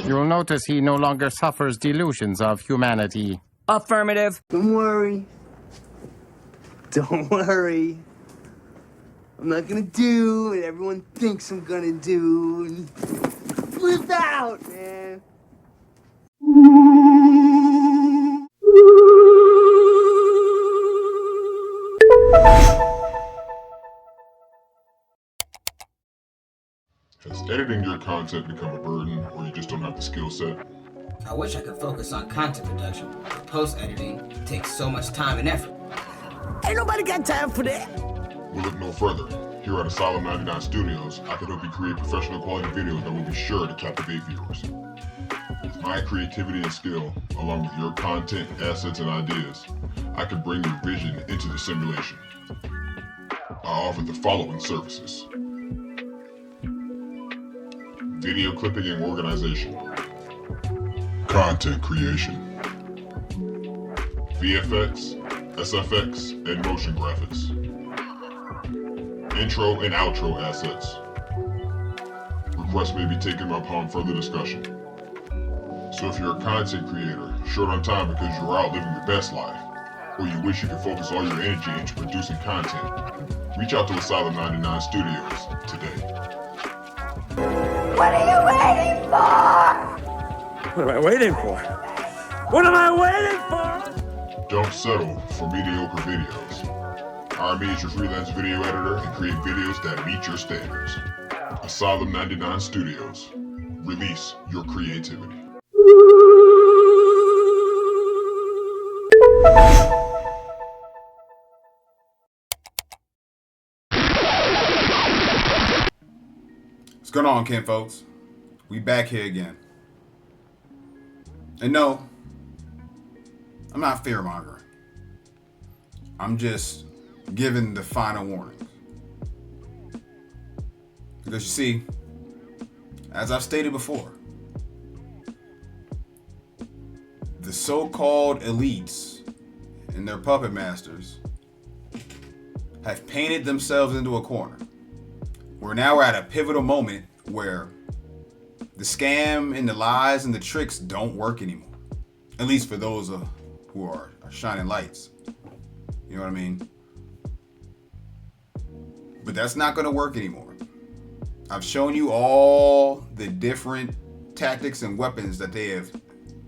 You'll notice he no longer suffers delusions of humanity. Affirmative. Don't worry. Don't worry. I'm not gonna do what everyone thinks I'm gonna do. And flip out, man. Has editing your content become a burden, or you just don't have the skill set? I wish I could focus on content production, but post-editing takes so much time and effort. Ain't nobody got time for that. We'll look no further. Here at Asylum 99 Studios, I can help you create professional quality videos that will be sure to captivate viewers. With my creativity and skill, along with your content, assets, and ideas, I can bring your vision into the simulation. I offer the following services: video clipping and organization, content creation, VFX, SFX, and motion graphics, intro and outro assets. Requests may be taken upon further discussion. So if you're a content creator, short on time because you're out living your best life, or you wish you could focus all your energy into producing content, reach out to Asylum 99 Studios today. What are you waiting for? What am I waiting for? What am I waiting for? Don't settle for mediocre videos. Hire me as your freelance video editor and create videos that meet your standards. Asylum 99 Studios. Release your creativity. What's going on, Ken folks? We back here again. And no, I'm not fear-mongering. I'm just giving the final warnings. Because you see, as I've stated before, the so-called elites and their puppet masters have painted themselves into a corner. We're now at a pivotal moment where the scam and the lies and the tricks don't work anymore. At least for those who are shining lights. You know what I mean? But that's not going to work anymore. I've shown you all the different tactics and weapons that they have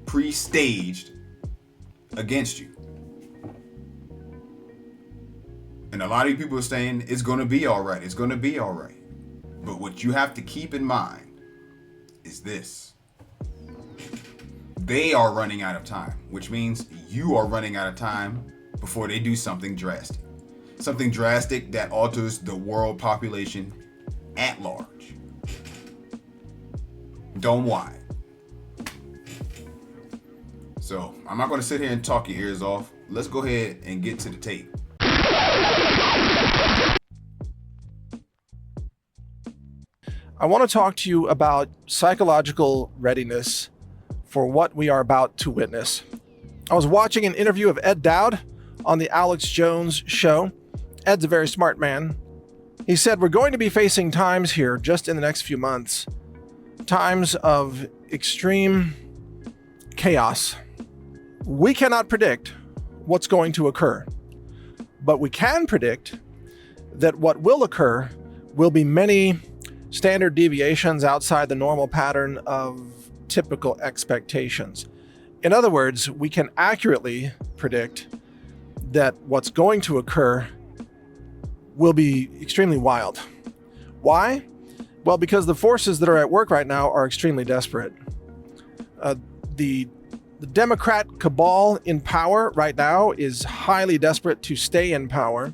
pre-staged against you. And a lot of you people are saying it's going to be all right. It's going to be all right. But what you have to keep in mind is this. They are running out of time, which means you are running out of time before they do something drastic. Something drastic that alters the world population at large. Don't whine. So, I'm not going to sit here and talk your ears off. Let's go ahead and get to the tape. I want to talk to you about psychological readiness for what we are about to witness. I was watching an interview of Ed Dowd on the Alex Jones show. Ed's a very smart man. He said, we're going to be facing times here just in the next few months, times of extreme chaos. We cannot predict what's going to occur, but we can predict that what will occur will be many standard deviations outside the normal pattern of typical expectations. In other words, we can accurately predict that what's going to occur will be extremely wild. Why? Well, because the forces that are at work right now are extremely desperate. The Democrat cabal in power right now is highly desperate to stay in power.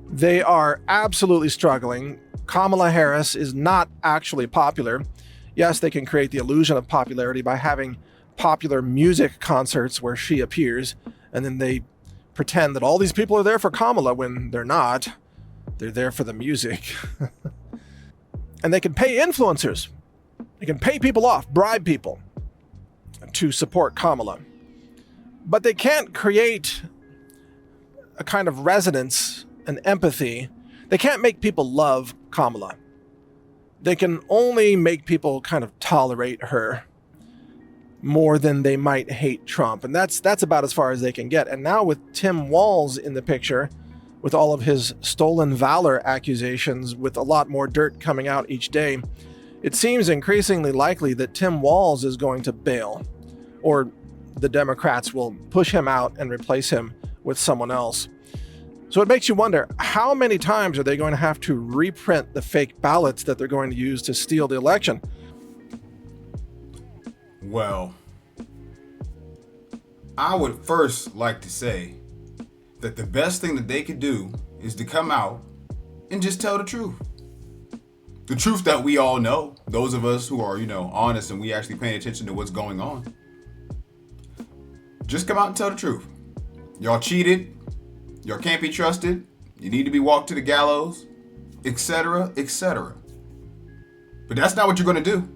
They are absolutely struggling. Kamala Harris is not actually popular. Yes, they can create the illusion of popularity by having popular music concerts where she appears, and then they pretend that all these people are there for Kamala when they're not. They're there for the music. And they can pay influencers. They can pay people off, bribe people to support Kamala. But they can't create a kind of resonance and empathy. They can't make people love Kamala. They can only make people kind of tolerate her more than they might hate Trump. And that's about as far as they can get. And now with Tim Walz in the picture, with all of his stolen valor accusations, with a lot more dirt coming out each day, it seems increasingly likely that Tim Walz is going to bail, or the Democrats will push him out and replace him with someone else. So it makes you wonder, how many times are they going to have to reprint the fake ballots that they're going to use to steal the election? Well, I would first like to say that the best thing that they could do is to come out and just tell the truth. The truth that we all know, those of us who are, honest and we actually paying attention to what's going on. Just come out and tell the truth. Y'all cheated. Y'all can't be trusted. You need to be walked to the gallows, etc., etc. But that's not what you're going to do.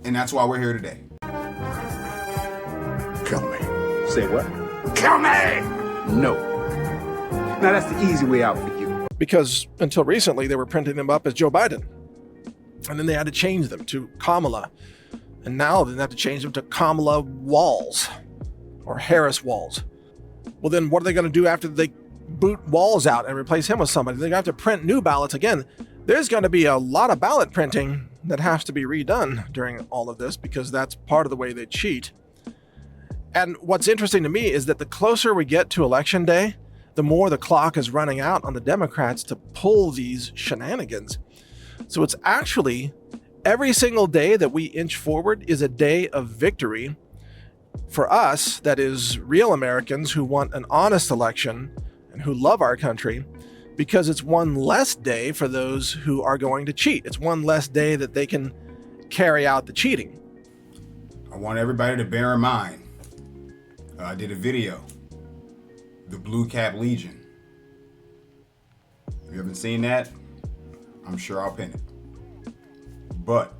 And that's why we're here today. Kill me. Say what? Kill me! No. Now that's the easy way out for you. Because until recently, they were printing them up as Joe Biden. And then they had to change them to Kamala. And now they have to change them to Kamala Walz or Harris Walz. Well, then what are they going to do after they boot Walz out and replace him with somebody? They're going to have to print new ballots again. There's going to be a lot of ballot printing that has to be redone during all of this, because that's part of the way they cheat. And what's interesting to me is that the closer we get to Election Day, the more the clock is running out on the Democrats to pull these shenanigans. So it's actually every single day that we inch forward is a day of victory for us, that is real Americans who want an honest election and who love our country, because it's one less day for those who are going to cheat. It's one less day that they can carry out the cheating. I want everybody to bear in mind, I did a video, the Blue Cap Legion. If you haven't seen that, I'm sure I'll pin it. But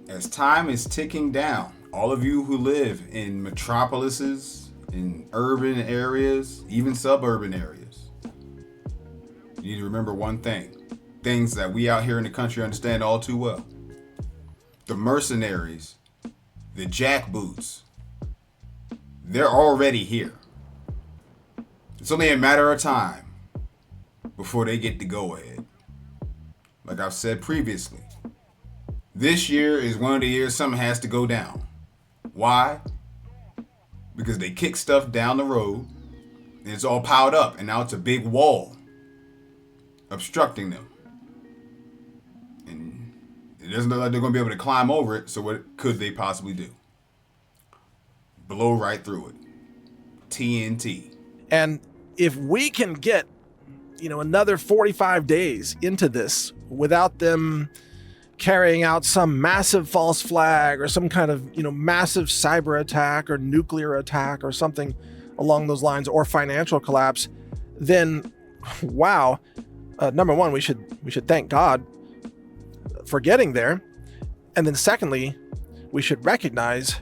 as time is ticking down, all of you who live in metropolises, in urban areas, even suburban areas, you need to remember one thing. Things that we out here in the country understand all too well. The mercenaries, the jackboots, they're already here. It's only a matter of time before they get the go-ahead. Like I've said previously, this year is one of the years something has to go down. Why? Because they kick stuff down the road and it's all piled up, and now it's a big wall obstructing them. And it doesn't look like they're going to be able to climb over it, so what could they possibly do? Blow right through it. TNT. And if we can get, another 45 days into this without them carrying out some massive false flag or some kind of, massive cyber attack or nuclear attack or something along those lines, or financial collapse, then wow. Number one, we should thank God for getting there. And then secondly, we should recognize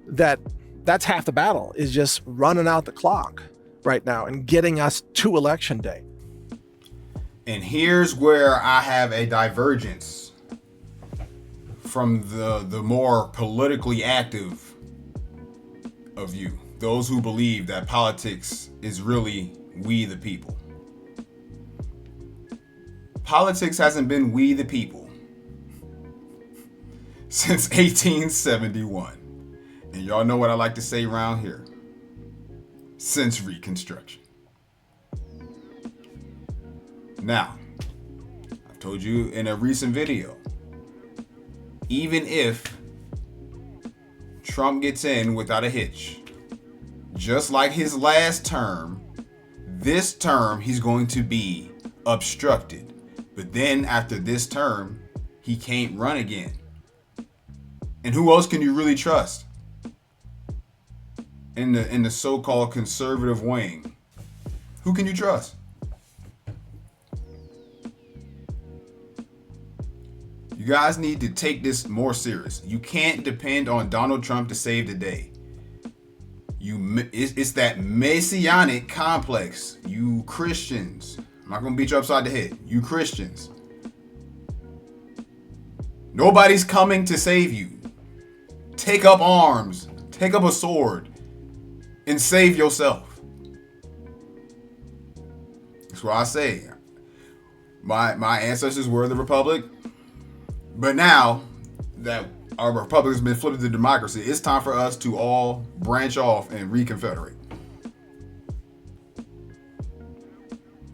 that that's half the battle, is just running out the clock right now and getting us to Election Day. And here's where I have a divergence from the more politically active of you, those who believe that politics is really we the people. Politics hasn't been we the people since 1871. And y'all know what I like to say around here. Since Reconstruction. Now, I've told you in a recent video, even if Trump gets in without a hitch, just like his last term, this term he's going to be obstructed. But then after this term, he can't run again. And who else can you really trust in the so-called conservative wing? Who can you trust? You guys need to take this more serious. You can't depend on Donald Trump to save the day. It's that messianic complex. You Christians. I'm not going to beat you upside the head. You Christians. Nobody's coming to save you. take up arms, take up a sword, and save yourself. That's what I say. My ancestors were the Republic, but now that our Republic has been flipped to democracy, it's time for us to all branch off and reconfederate.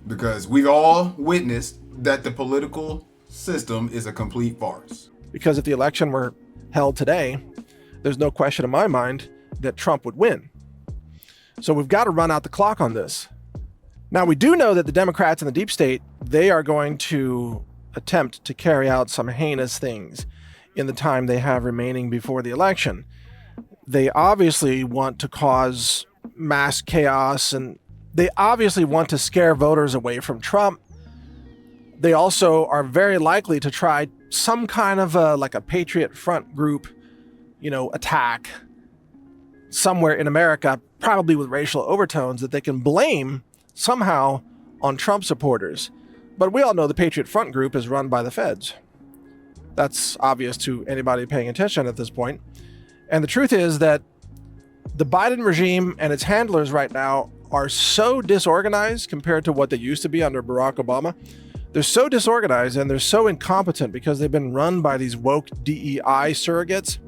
Because we've all witnessed that the political system is a complete farce. Because if the election were held today, there's no question in my mind that Trump would win. So we've got to run out the clock on this. Now, we do know that the Democrats and the deep state, they are going to attempt to carry out some heinous things in the time they have remaining before the election. They obviously want to cause mass chaos, and they obviously want to scare voters away from Trump. They also are very likely to try some kind of like a Patriot Front group, attack somewhere in America, probably with racial overtones that they can blame somehow on Trump supporters. But we all know the Patriot Front group is run by the feds. That's obvious to anybody paying attention at this point. And the truth is that the Biden regime and its handlers right now are so disorganized compared to what they used to be under Barack Obama. They're so disorganized and they're so incompetent because they've been run by these woke DEI surrogates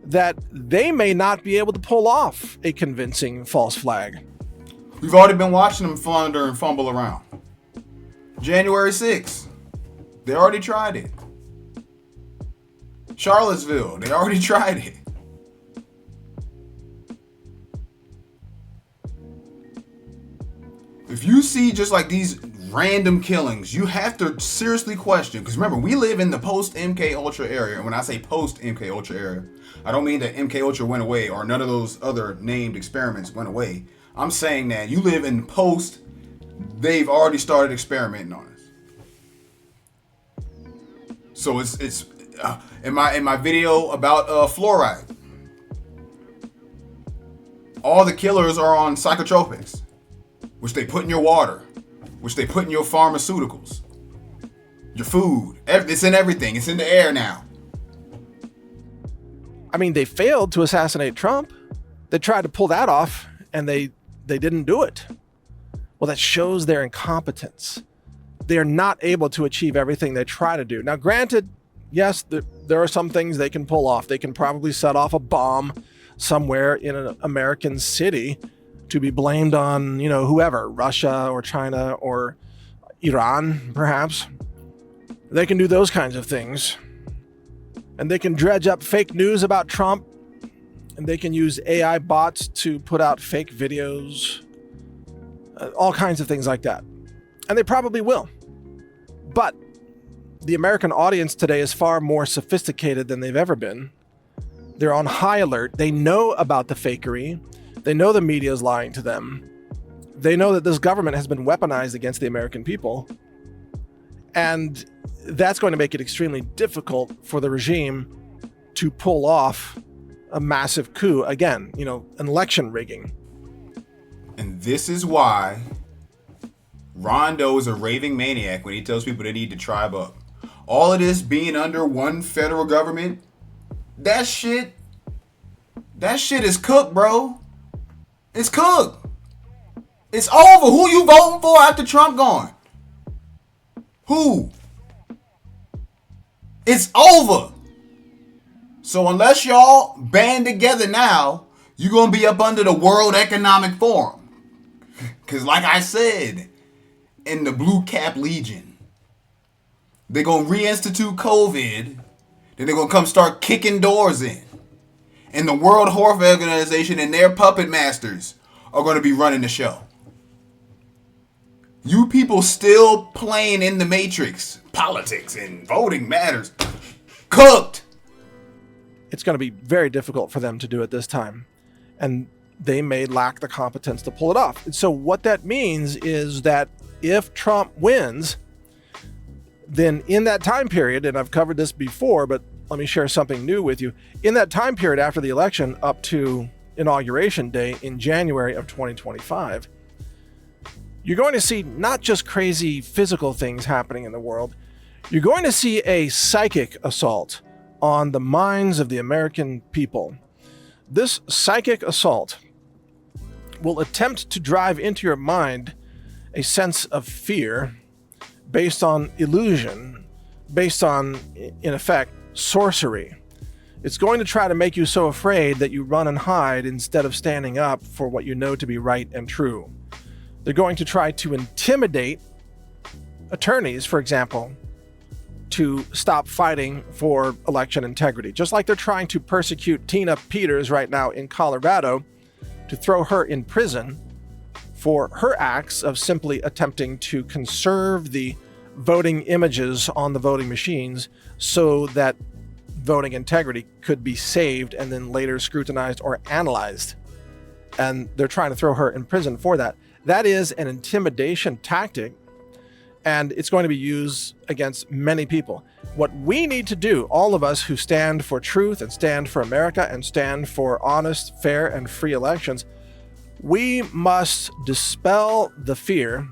that they may not be able to pull off a convincing false flag. We've already been watching them flounder and fumble around. January 6th, they already tried it. Charlottesville, they already tried it. If you see just like these random killings, you have to seriously question, because remember, we live in the post-MK Ultra era. And when I say post-MK Ultra era, I don't mean that MK Ultra went away or none of those other named experiments went away. I'm saying that you live in post, they've already started experimenting on us. So it's in my video about fluoride, all the killers are on psychotropics, which they put in your water, which they put in your pharmaceuticals, your food. It's in everything. It's in the air now. I mean, they failed to assassinate Trump. They tried to pull that off, and they didn't do it. Well, that shows their incompetence. They are not able to achieve everything they try to do. Now, granted, yes, there are some things they can pull off. They can probably set off a bomb somewhere in an American city to be blamed on, whoever, Russia or China or Iran, perhaps. They can do those kinds of things. And they can dredge up fake news about Trump. And they can use AI bots to put out fake videos. All kinds of things like that. And they probably will. But the American audience today is far more sophisticated than they've ever been. They're on high alert. They know about the fakery. They know the media is lying to them. They know that this government has been weaponized against the American people. And that's going to make it extremely difficult for the regime to pull off a massive coup. Again, an election rigging. And this is why Rondo is a raving maniac when he tells people they need to tribe up. All of this being under one federal government, that shit is cooked, bro. It's cooked. It's over. Who you voting for after Trump gone? Who? It's over. So unless y'all band together now, you're going to be up under the World Economic Forum. Because like I said, in the Blue Cap Legion, they're going to reinstitute COVID. Then they're going to come start kicking doors in. And the World Health Organization and their puppet masters are going to be running the show. You people still playing in the Matrix. Politics and voting matters. Cooked. It's going to be very difficult for them to do it this time. And they may lack the competence to pull it off. And so what that means is that if Trump wins, then in that time period, and I've covered this before, but let me share something new with you. In that time period after the election up to Inauguration Day in January of 2025, you're going to see not just crazy physical things happening in the world. You're going to see a psychic assault on the minds of the American people. This psychic assault will attempt to drive into your mind a sense of fear based on illusion, based on, in effect, sorcery. It's going to try to make you so afraid that you run and hide instead of standing up for what you know to be right and true. They're going to try to intimidate attorneys, for example, to stop fighting for election integrity. Just like they're trying to persecute Tina Peters right now in Colorado to throw her in prison for her acts of simply attempting to conserve the voting images on the voting machines so that voting integrity could be saved and then later scrutinized or analyzed. And they're trying to throw her in prison for that. That is an intimidation tactic, and it's going to be used against many people. What we need to do, all of us who stand for truth and stand for America and stand for honest, fair, and free elections, we must dispel the fear.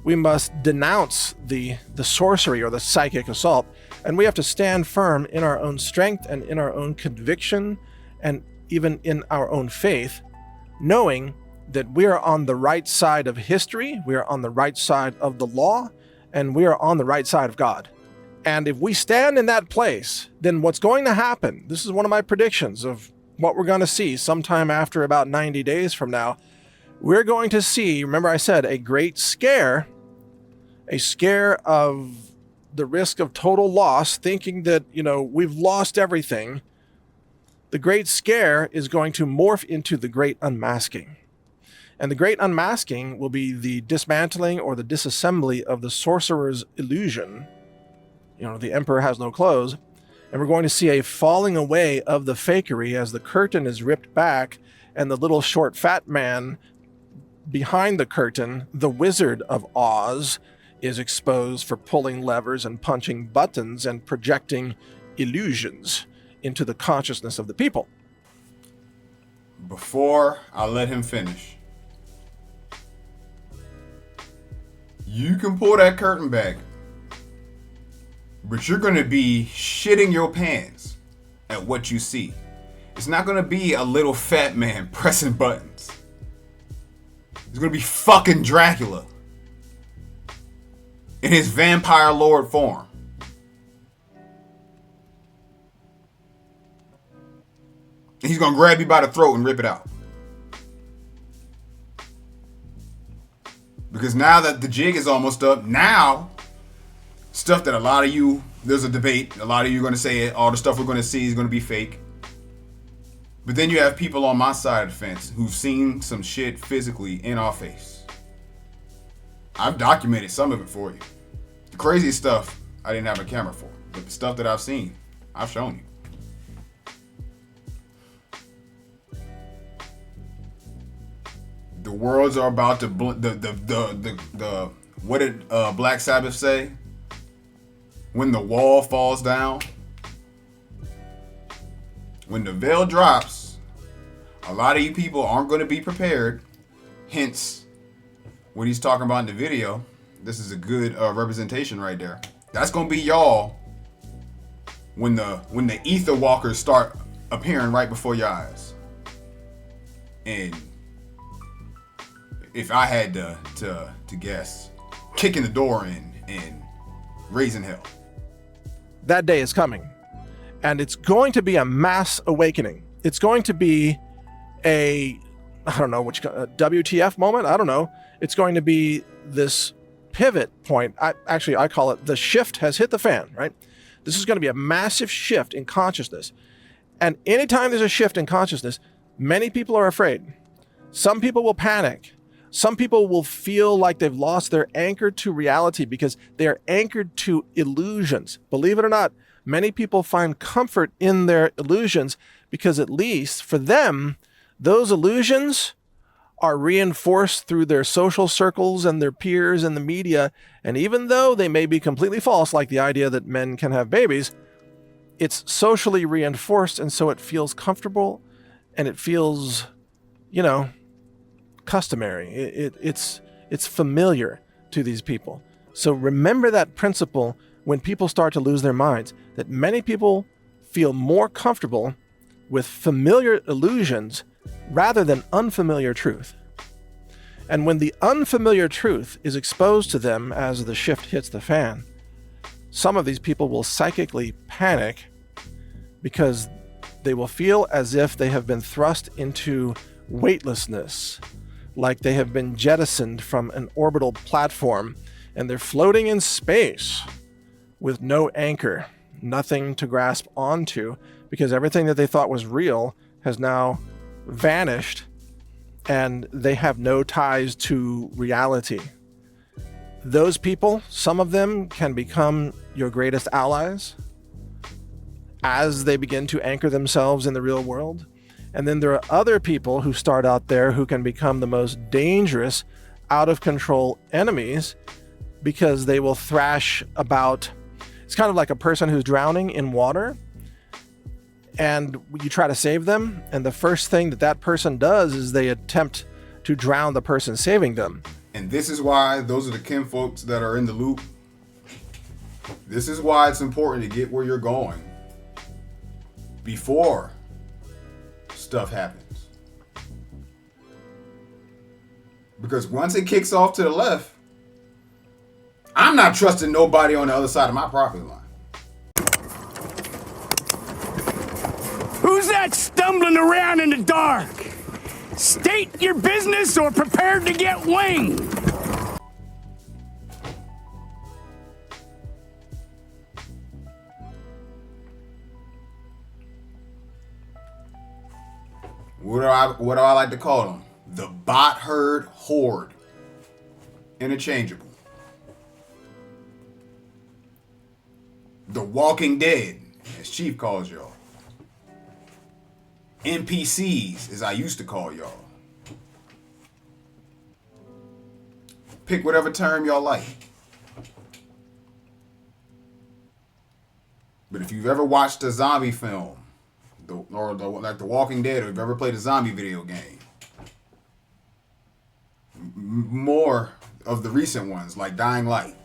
We must denounce the sorcery or the psychic assault, and we have to stand firm in our own strength and in our own conviction and even in our own faith, knowing that we are on the right side of history, we are on the right side of the law, and we are on the right side of God. And if we stand in that place, then what's going to happen, this is one of my predictions of what we're going to see sometime after about 90 days from now, we're going to see, remember I said, a great scare, a scare of the risk of total loss, thinking that, we've lost everything. The great scare is going to morph into the great unmasking. And the great unmasking will be the dismantling or the disassembly of the sorcerer's illusion. The emperor has no clothes. And we're going to see a falling away of the fakery as the curtain is ripped back and the little short fat man behind the curtain, the Wizard of Oz, is exposed for pulling levers and punching buttons and projecting illusions into the consciousness of the people. Before I let him finish, you can pull that curtain back, but you're going to be shitting your pants at what you see. It's not going to be a little fat man pressing buttons. It's going to be fucking Dracula in his vampire lord form. And he's going to grab you by the throat and rip it out. Because now that the jig is almost up, now stuff that a lot of you, there's a debate, a lot of you are going to say all the stuff we're going to see is going to be fake. But then you have people on my side of the fence who've seen some shit physically in our face. I've documented some of it for you. The craziest stuff I didn't have a camera for, but the stuff that I've seen, I've shown you. The worlds are about to what did Black Sabbath say? When the wall falls down, when the veil drops, a lot of you people aren't going to be prepared. Hence, what he's talking about in the video, this is a good representation right there. That's going to be y'all when the ether walkers start appearing right before your eyes. And if I had to guess, kicking the door in and raising hell. That day is coming, and it's going to be a mass awakening. It's going to be a WTF moment. I don't know. It's going to be this pivot point. I call it the shift has hit the fan, right? This is going to be a massive shift in consciousness. And anytime there's a shift in consciousness, many people are afraid. Some people will panic. Some people will feel like they've lost their anchor to reality because they are anchored to illusions. Believe it or not, many people find comfort in their illusions because at least for them, those illusions are reinforced through their social circles and their peers and the media. And even though they may be completely false, like the idea that men can have babies, it's socially reinforced. And so it feels comfortable and it feels, customary. It's familiar to these people. So remember that principle when people start to lose their minds, that many people feel more comfortable with familiar illusions rather than unfamiliar truth. And when the unfamiliar truth is exposed to them as the shift hits the fan, some of these people will psychically panic because they will feel as if they have been thrust into weightlessness, like they have been jettisoned from an orbital platform and they're floating in space with no anchor, nothing to grasp onto, because everything that they thought was real has now vanished and they have no ties to reality. Those people, some of them can become your greatest allies as they begin to anchor themselves in the real world. And then there are other people who start out there who can become the most dangerous, out of control enemies because they will thrash about. It's kind of like a person who's drowning in water and you try to save them. And the first thing that person does is they attempt to drown the person saving them. And this is why those are the kinfolks that are in the loop. This is why it's important to get where you're going before stuff happens. Because once it kicks off to the left, I'm not trusting nobody on the other side of my property line. Who's that stumbling around in the dark? State your business or prepare to get winged. What do I like to call them? The bot herd horde. Interchangeable. The Walking Dead, as Chief calls y'all. NPCs, as I used to call y'all. Pick whatever term y'all like. But if you've ever watched a zombie film, like The Walking Dead, or if you've ever played a zombie video game, more of the recent ones, like Dying Light,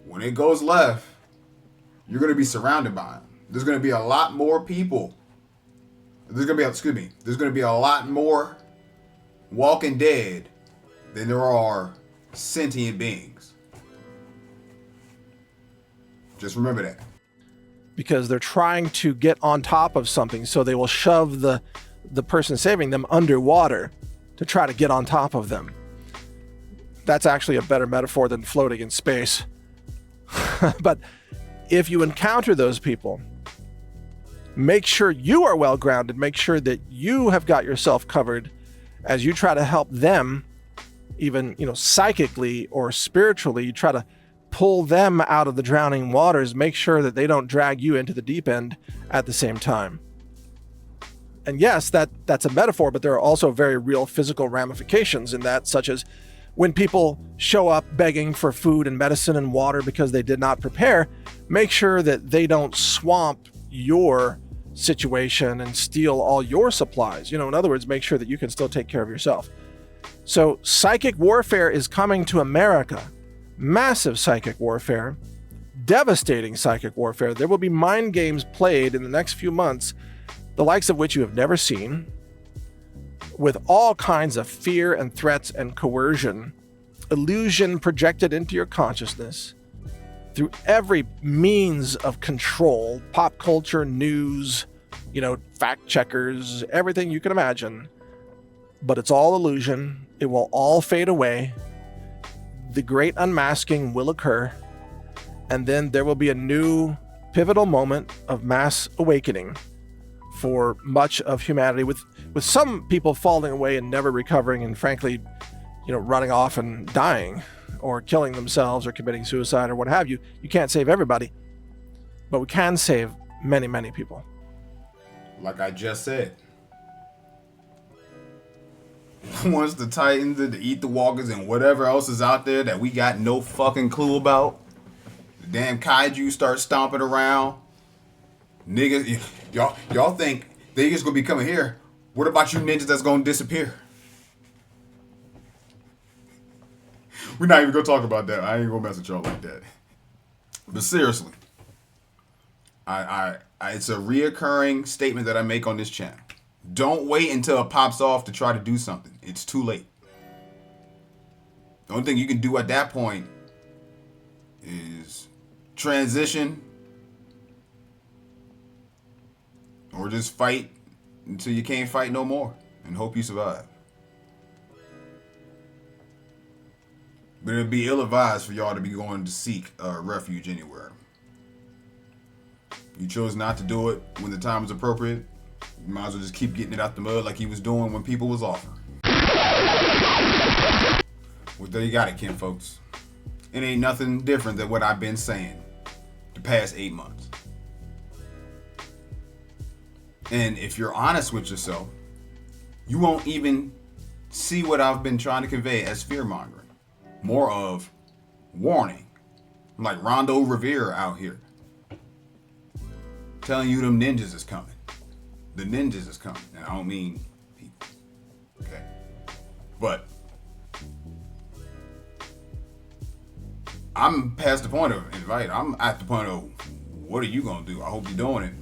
when it goes left, you're going to be surrounded by them. There's going to be a lot more people. There's going to be a lot more Walking Dead than there are sentient beings. Just remember that. Because they're trying to get on top of something, so they will shove the person saving them underwater to try to get on top of them. That's actually a better metaphor than floating in space. But if you encounter those people, make sure you are well grounded. Make sure that you have got yourself covered as you try to help them, even, psychically or spiritually. You try to pull them out of the drowning waters. Make sure that they don't drag you into the deep end at the same time. And yes, that's a metaphor, but there are also very real physical ramifications in that, such as when people show up begging for food and medicine and water because they did not prepare, make sure that they don't swamp your situation and steal all your supplies. In other words, make sure that you can still take care of yourself. So psychic warfare is coming to America. Massive psychic warfare, devastating psychic warfare. There will be mind games played in the next few months, the likes of which you have never seen, with all kinds of fear and threats and coercion, illusion projected into your consciousness through every means of control, pop culture, news, fact checkers, everything you can imagine. But it's all illusion. It will all fade away. The great unmasking will occur, and then there will be a new pivotal moment of mass awakening for much of humanity, with some people falling away and never recovering, and frankly, running off and dying or killing themselves or committing suicide or what have you. You can't save everybody, but we can save many, many people. Like I just said, once the Titans and the Eat the Walkers and whatever else is out there that we got no fucking clue about, the damn kaiju start stomping around, niggas, y'all think they just gonna be coming here. What about you ninjas that's gonna disappear? We're not even gonna talk about that. I ain't gonna mess with y'all like that. But seriously, It's a reoccurring statement that I make on this channel. Don't wait until it pops off to try to do something. It's too late. The only thing you can do at that point is transition or just fight until you can't fight no more and hope you survive. But it'd be ill-advised for y'all to be going to seek refuge anywhere. You chose not to do it when the time was appropriate. You might as well just keep getting it out the mud like he was doing when people was offering. Well, there you got it, Kim folks. It ain't nothing different than what I've been saying the past 8 months. And if you're honest with yourself, you won't even see what I've been trying to convey as fear-mongering. More of warning. I'm like Rondo Rivera out here. Telling you them ninjas is coming. The ninjas is coming. And I don't mean people. Okay? But I'm past the point of invite. I'm at the point of what are you gonna do? I hope you're doing it.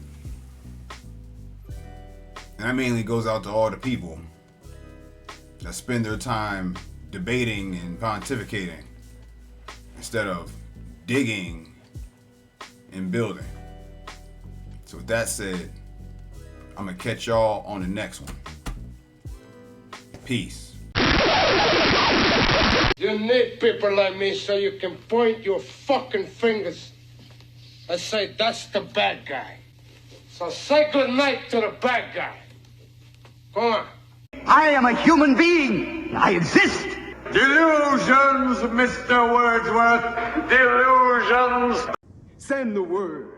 And that mainly goes out to all the people that spend their time debating and pontificating instead of digging and building. So with that said, I'm gonna catch y'all on the next one. Peace. You need people like me so you can point your fucking fingers and say, that's the bad guy. So say good night to the bad guy. Go on. I am a human being. I exist. Delusions, Mr. Wordsworth. Delusions. Send the word.